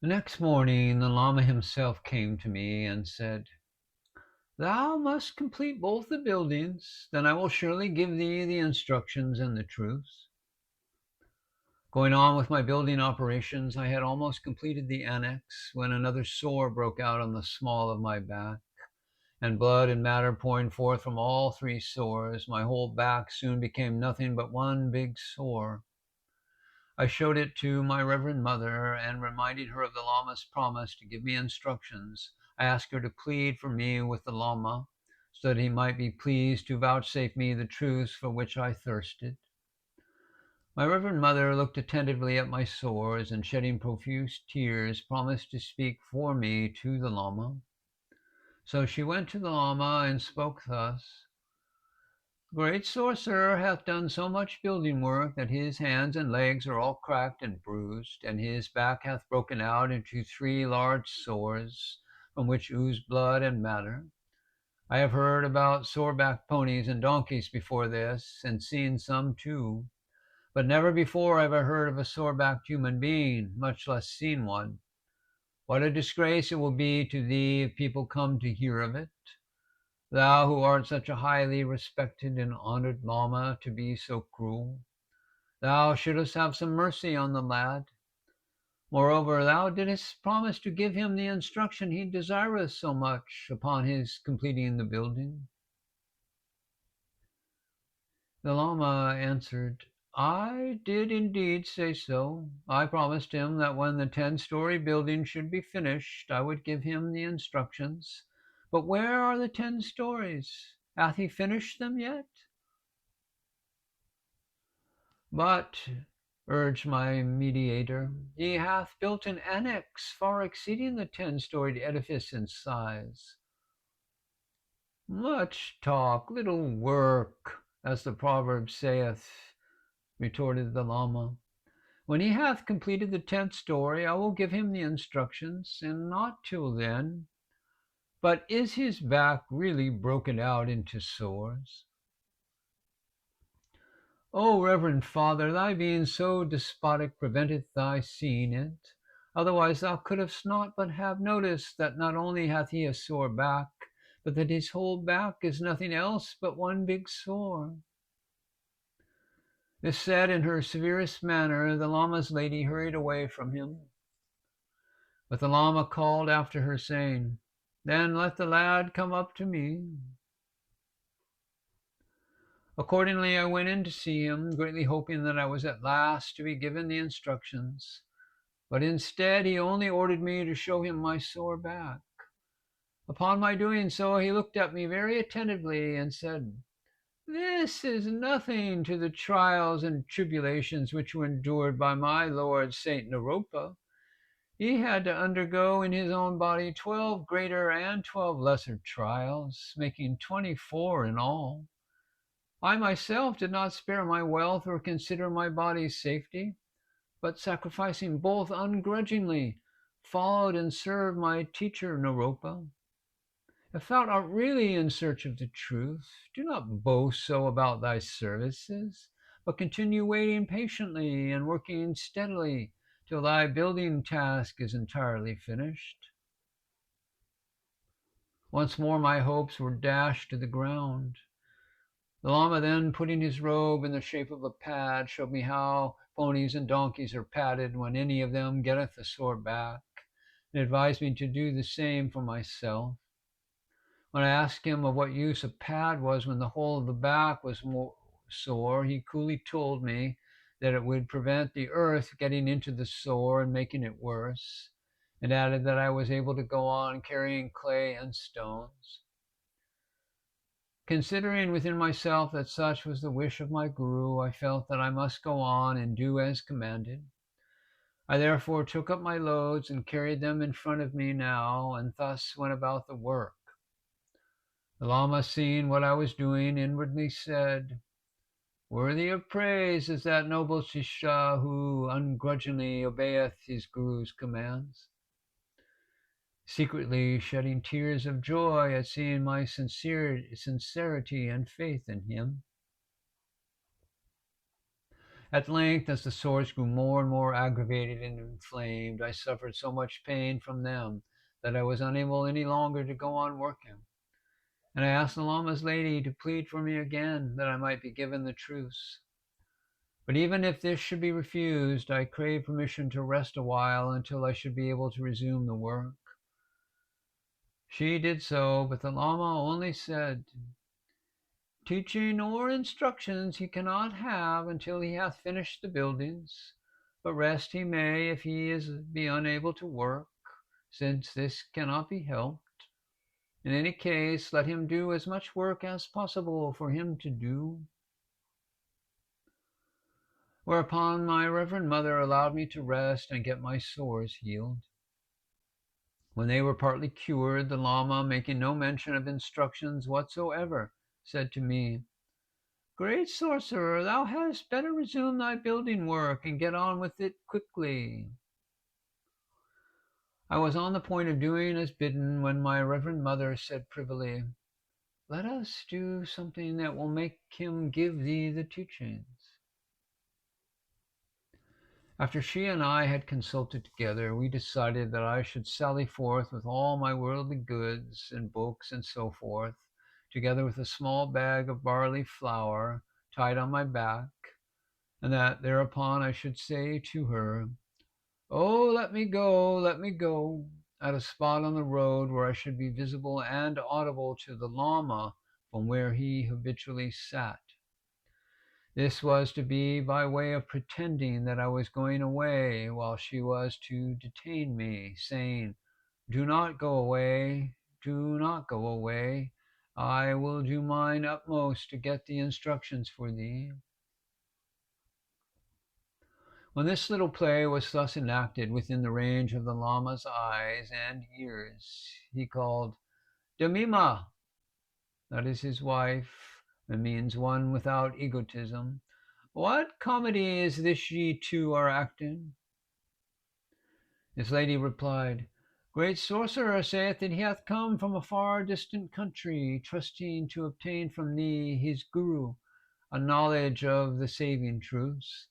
The next morning, the Lama himself came to me and said, "Thou must complete both the buildings, then I will surely give thee the instructions and the truths." Going on with my building operations, I had almost completed the annex when another sore broke out on the small of my back, and blood and matter pouring forth from all three sores, my whole back soon became nothing but one big sore. I showed it to my Reverend Mother, and reminding her of the Lama's promise to give me instructions, I asked her to plead for me with the Lama, so that he might be pleased to vouchsafe me the truths for which I thirsted. My Reverend Mother looked attentively at my sores, and shedding profuse tears, promised to speak for me to the Lama. So she went to the Lama and spoke thus: "The great sorcerer hath done so much building work that his hands and legs are all cracked and bruised, and his back hath broken out into 3 large sores, from which ooze blood and matter. I have heard about sore-backed ponies and donkeys before this, and seen some too, but never before have I heard of a sore-backed human being, much less seen one. What a disgrace it will be to thee if people come to hear of it. Thou who art such a highly respected and honored Lama, to be so cruel. Thou shouldst have some mercy on the lad. Moreover, thou didst promise to give him the instruction he desireth so much upon his completing the building." The Lama answered, "I did indeed say so. I promised him that when the 10-story building should be finished, I would give him the instructions. But where are the 10 stories? Hath he finished them yet?" "But," urged my mediator, "he hath built an annex far exceeding the 10-storied edifice in size." "Much talk, little work, as the proverb saith," retorted the Lama. "When he hath completed the 10th story, I will give him the instructions, and not till then. But is his back really broken out into sores?" "O reverend father, thy being so despotic preventeth thy seeing it. Otherwise thou couldst not but have noticed that not only hath he a sore back, but that his whole back is nothing else but one big sore." This said in her severest manner, the Lama's lady hurried away from him. But the Lama called after her, saying, "Then let the lad come up to me." Accordingly, I went in to see him, greatly hoping that I was at last to be given the instructions. But instead, he only ordered me to show him my sore back. Upon my doing so, he looked at me very attentively and said, "This is nothing to the trials and tribulations which were endured by my Lord Saint Naropa. He had to undergo in his own body 12 greater and 12 lesser trials, making 24 in all. I myself did not spare my wealth or consider my body's safety, but sacrificing both ungrudgingly, followed and served my teacher Naropa. If thou art really in search of the truth, do not boast so about thy services, but continue waiting patiently and working steadily till thy building task is entirely finished." Once more my hopes were dashed to the ground. The Lama then, putting his robe in the shape of a pad, showed me how ponies and donkeys are padded when any of them getteth a sore back, and advised me to do the same for myself. When I asked him of what use a pad was when the whole of the back was more sore, he coolly told me that it would prevent the earth getting into the sore and making it worse, and added that I was able to go on carrying clay and stones. Considering within myself that such was the wish of my guru, I felt that I must go on and do as commanded. I therefore took up my loads and carried them in front of me now, and thus went about the work. The Lama, seeing what I was doing, inwardly said, "Worthy of praise is that noble Shisha who ungrudgingly obeyeth his guru's commands." Secretly shedding tears of joy at seeing my sincerity and faith in him, At length, as the sores grew more and more aggravated and inflamed, I suffered so much pain from them that I was unable any longer to go on working. And I asked the Lama's lady to plead for me again that I might be given the truce. But even if this should be refused, I craved permission to rest a while until I should be able to resume the work. She did so, but the Lama only said, "Teaching or instructions he cannot have until he hath finished the buildings, but rest he may if he be unable to work, since this cannot be helped. In any case, let him do as much work as possible for him to do." Whereupon my Reverend Mother allowed me to rest and get my sores healed. When they were partly cured, the Lama, making no mention of instructions whatsoever, said to me, "Great sorcerer, thou hadst better resume thy building work and get on with it quickly." I was on the point of doing as bidden when my Reverend Mother said privily, "Let us do something that will make him give thee the teachings." After she and I had consulted together, we decided that I should sally forth with all my worldly goods and books and so forth, together with a small bag of barley flour tied on my back, and that thereupon I should say to her, "Oh, let me go," at a spot on the road where I should be visible and audible to the Lama from where he habitually sat. This was to be by way of pretending that I was going away, while she was to detain me, saying, "Do not go away, do not go away. I will do mine utmost to get the instructions for thee." When this little play was thus enacted within the range of the Lama's eyes and ears, he called Demima, that is his wife, and means one without egotism, "What comedy is this ye two are acting?" His lady replied, "Great sorcerer saith that he hath come from a far distant country, trusting to obtain from thee, his guru, a knowledge of the saving truths.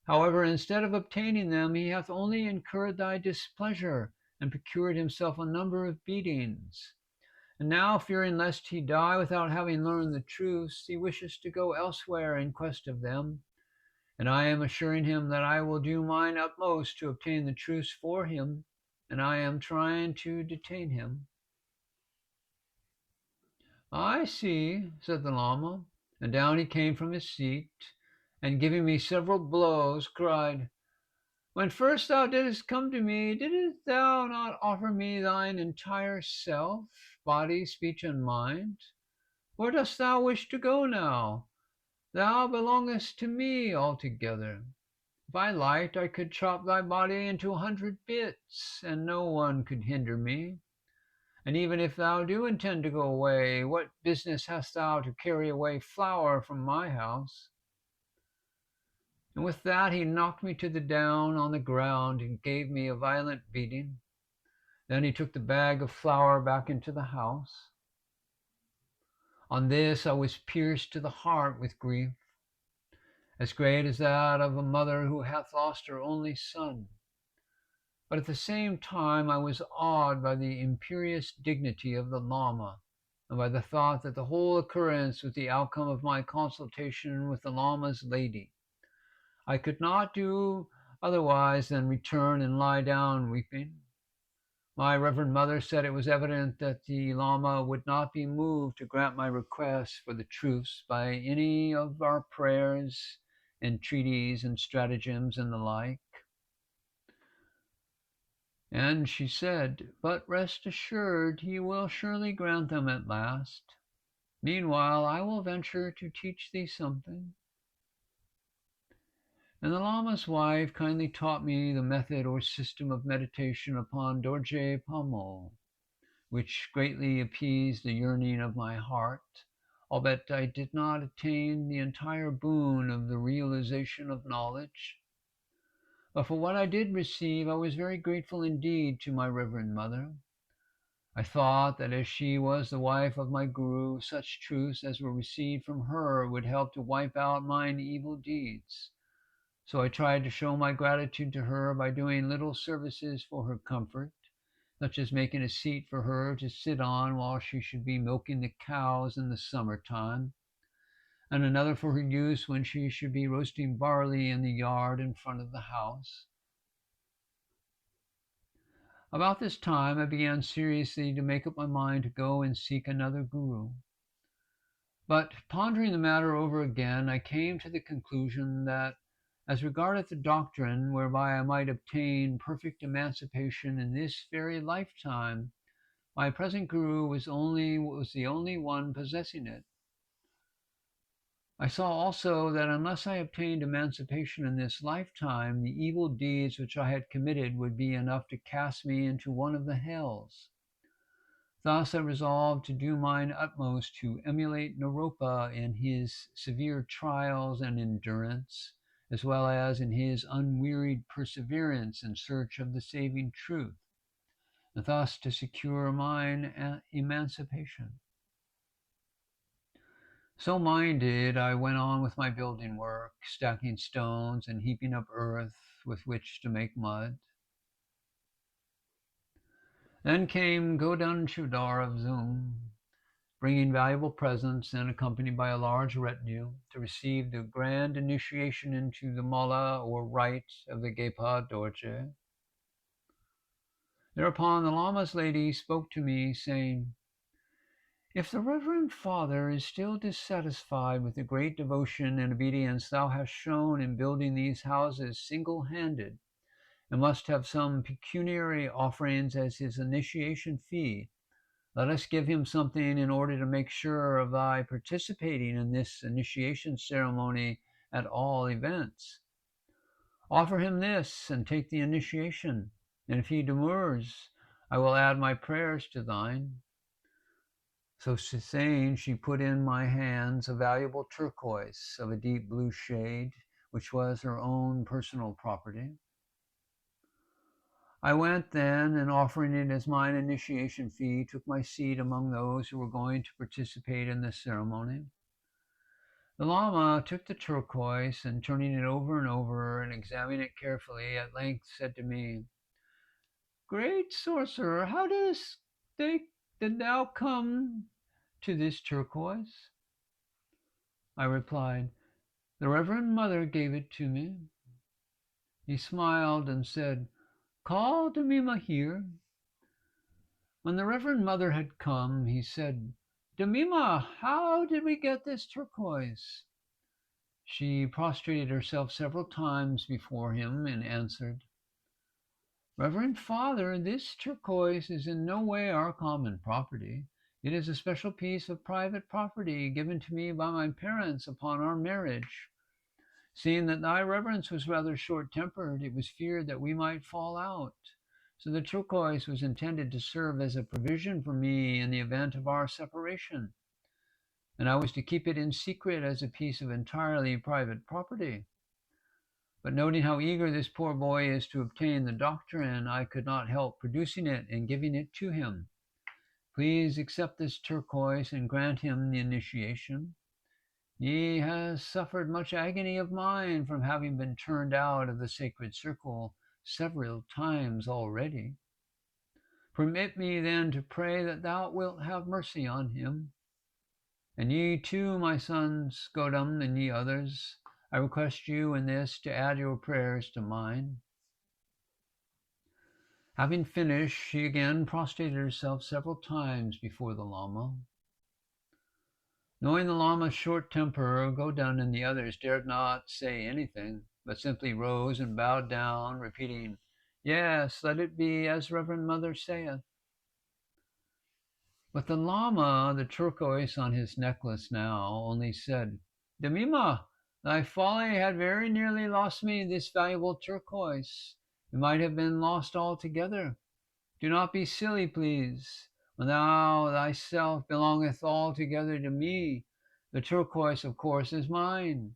However, instead of obtaining them, he hath only incurred thy displeasure, and procured himself a number of beatings. And now, fearing lest he die without having learned the truths, he wishes to go elsewhere in quest of them. And I am assuring him that I will do mine utmost to obtain the truths for him, and I am trying to detain him." "I see," said the Lama, and down he came from his seat, and giving me several blows, cried, "When first thou didst come to me, didst thou not offer me thine entire self, body, speech, and mind? Where dost thou wish to go now? Thou belongest to me altogether. If I liked, I could chop thy body into 100 bits, and no one could hinder me. And even if thou do intend to go away, what business hast thou to carry away flour from my house?" And with that he knocked me to the down on the ground and gave me a violent beating. Then he took the bag of flour back into the house. On this I was pierced to the heart with grief, as great as that of a mother who hath lost her only son. But at the same time I was awed by the imperious dignity of the Lama, and by the thought that the whole occurrence was the outcome of my consultation with the Lama's lady. I could not do otherwise than return and lie down weeping. My Reverend Mother said it was evident that the Lama would not be moved to grant my request for the truths by any of our prayers, entreaties, and stratagems, and the like. And she said, "But rest assured he will surely grant them at last. Meanwhile, I will venture to teach thee something." And the Lama's wife kindly taught me the method or system of meditation upon Dorje Pamo, which greatly appeased the yearning of my heart, albeit I did not attain the entire boon of the realization of knowledge. But for what I did receive, I was very grateful indeed to my Reverend Mother. I thought that as she was the wife of my guru, such truths as were received from her would help to wipe out mine evil deeds. So I tried to show my gratitude to her by doing little services for her comfort, such as making a seat for her to sit on while she should be milking the cows in the summertime, and another for her use when she should be roasting barley in the yard in front of the house. About this time I began seriously to make up my mind to go and seek another guru. But pondering the matter over again, I came to the conclusion that, as regarded the doctrine whereby I might obtain perfect emancipation in this very lifetime, my present guru was the only one possessing it. I saw also that unless I obtained emancipation in this lifetime, the evil deeds which I had committed would be enough to cast me into one of the hells. Thus I resolved to do mine utmost to emulate Naropa in his severe trials and endurance, as well as in his unwearied perseverance in search of the saving truth, and thus to secure mine emancipation. So minded, I went on with my building work, stacking stones and heaping up earth with which to make mud. Then came Godan Chudar of Zoom, bringing valuable presents and accompanied by a large retinue to receive the grand initiation into the mala or rite of the Gepa Dorje. Thereupon the Lama's lady spoke to me, saying, "If the Reverend Father is still dissatisfied with the great devotion and obedience thou hast shown in building these houses single-handed, and must have some pecuniary offerings as his initiation fee, let us give him something in order to make sure of thy participating in this initiation ceremony at all events. Offer him this and take the initiation, and if he demurs, I will add my prayers to thine." So saying, she put in my hands a valuable turquoise of a deep blue shade, which was her own personal property. I went then, and offering it as mine initiation fee, took my seat among those who were going to participate in the ceremony. The Lama took the turquoise, and turning it over and over and examining it carefully, at length said to me, "Great sorcerer, how did thou come to this turquoise?" I replied, "The Reverend Mother gave it to me." He smiled and said, "Call Demima here." When the Reverend Mother had come, he said, "Demima, how did we get this turquoise?" She prostrated herself several times before him and answered, "Reverend Father, this turquoise is in no way our common property. It is a special piece of private property given to me by my parents upon our marriage. Seeing that thy reverence was rather short-tempered, it was feared that we might fall out. So the turquoise was intended to serve as a provision for me in the event of our separation, and I was to keep it in secret as a piece of entirely private property. But noting how eager this poor boy is to obtain the doctrine, I could not help producing it and giving it to him. Please accept this turquoise and grant him the initiation. He has suffered much agony of mind from having been turned out of the sacred circle several times already. Permit me then to pray that thou wilt have mercy on him. And ye too, my sons, Godam, and ye others, I request you in this to add your prayers to mine." Having finished, she again prostrated herself several times before the Lama. Knowing the Lama's short temper, Godan and the others dared not say anything, but simply rose and bowed down, repeating, "Yes, let it be as Reverend Mother saith." But the Lama, the turquoise on his necklace now, only said, "Demima, thy folly had very nearly lost me this valuable turquoise. It might have been lost altogether. Do not be silly, please. When thou thyself belongeth altogether to me, the turquoise, of course, is mine.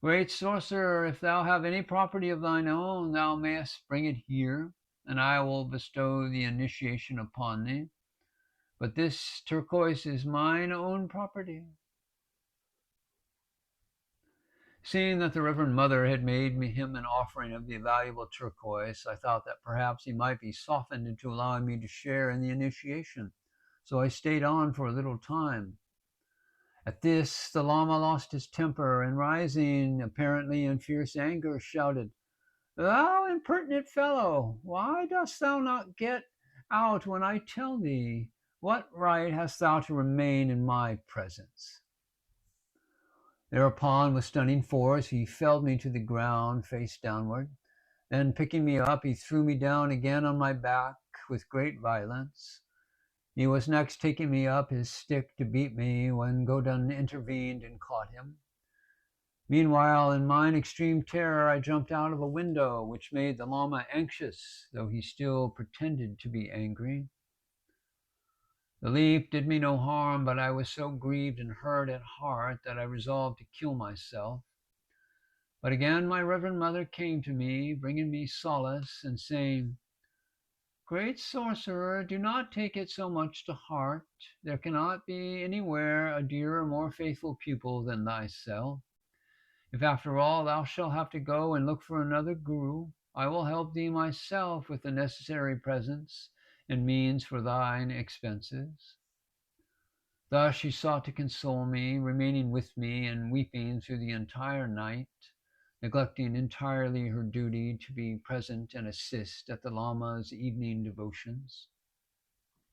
Great sorcerer, if thou have any property of thine own, thou mayest bring it here, and I will bestow the initiation upon thee. But this turquoise is mine own property." Seeing that the Reverend Mother had made him an offering of the valuable turquoise, I thought that perhaps he might be softened into allowing me to share in the initiation, so I stayed on for a little time. At this, the Lama lost his temper and, rising apparently in fierce anger, shouted, "Thou impertinent fellow, why dost thou not get out when I tell thee? What right hast thou to remain in my presence?" Thereupon, with stunning force, he felled me to the ground, face downward. Then, picking me up, he threw me down again on my back with great violence. He was next taking me up his stick to beat me when Godun intervened and caught him. Meanwhile, in mine extreme terror, I jumped out of a window, which made the Lama anxious, though he still pretended to be angry. The leap did me no harm, but I was so grieved and hurt at heart that I resolved to kill myself. But again my Reverend Mother came to me, bringing me solace and saying, "Great sorcerer, do not take it so much to heart. There cannot be anywhere a dearer, more faithful pupil than thyself. If after all thou shalt have to go and look for another guru, I will help thee myself with the necessary presents and means for thine expenses." Thus she sought to console me, remaining with me and weeping through the entire night, neglecting entirely her duty to be present and assist at the Lama's evening devotions.